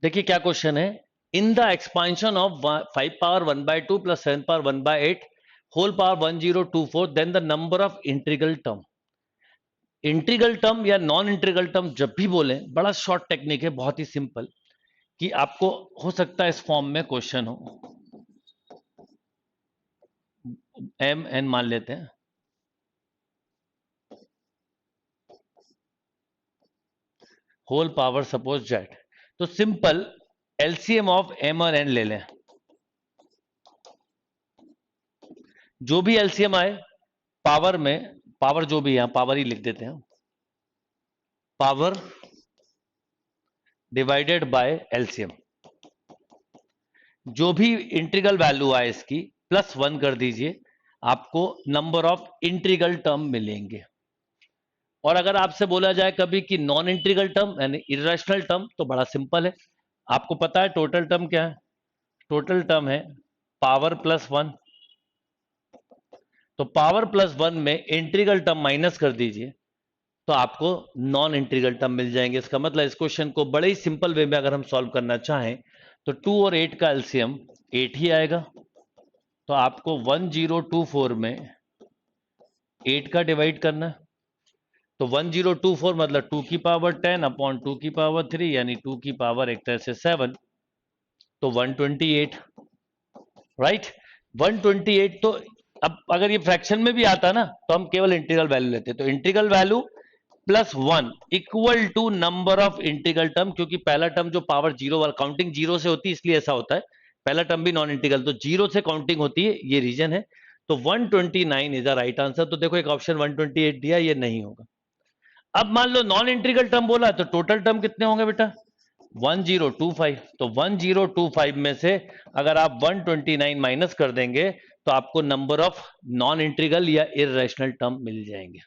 देखिए क्या क्वेश्चन है, in the expansion of 5 power 1/2 plus 7 power 1/8 whole power 1024 then the number of integral term. Integral term या non integral term जब भी बोले, बड़ा शॉर्ट टेक्निक है, बहुत ही सिंपल, कि आपको हो सकता है इस फॉर्म में क्वेश्चन हो। एम एन मान लेते हैं, होल पावर सपोज जेड, तो सिंपल एलसीएम ऑफ एम और एन ले लें। जो भी एलसीएम आए पावर में, पावर जो भी है पावर ही लिख देते हैं, पावर डिवाइडेड बाय एलसीएम, जो भी इंटीग्रल वैल्यू आए इसकी प्लस 1 कर दीजिए, आपको नंबर ऑफ इंटीग्रल टर्म मिलेंगे। और अगर आपसे बोला जाए कभी कि नॉन इंटीग्रल टर्म यानी इरेशनल टर्म, तो बड़ा सिंपल है, आपको पता है टोटल टर्म क्या है, टोटल टर्म है पावर प्लस 1, तो पावर प्लस 1 में इंटीग्रल टर्म माइनस कर दीजिए तो आपको नॉन इंटीग्रल टर्म मिल जाएंगे। इसका मतलब इस क्वेश्चन को बड़े ही सिंपल वे में अगर हम सॉल्व करना चाहें तो 2 और 8 का एलसीएम 8 ही आएगा, तो आपको 1024 में 8 का डिवाइड करना है, तो 1024 मतलब 2 की पावर 10 अपॉन 2 की पावर 3 यानी 2 की पावर एक तरह से 7, तो 128, राइट 128। तो अब अगर ये फ्रैक्शन में भी आता ना तो हम केवल इंटीग्रल वैल्यू लेते, तो integral value plus 1 equal to number of integral term, क्योंकि पहला टर्म जो पावर जीरो वाला काउंटिंग जीरो से होती है इसलिए ऐसा होता है, पहला टर्म भी नॉन इंटीग्रल तो जीरो से काउंटिंग होती है, ये रीजन है। तो 129 इज द राइट आंसर। तो देखो एक ऑप्शन 128 दिया, ये नहीं होगा। अब मान लो नॉन इंटीग्रल टर्म बोला तो टोटल टर्म कितने होंगे बेटा, 1025, तो 1025 में से अगर आप 129 माइनस कर देंगे तो आपको नंबर ऑफ नॉन इंटीग्रल या इरेशनल टर्म मिल जाएंगे।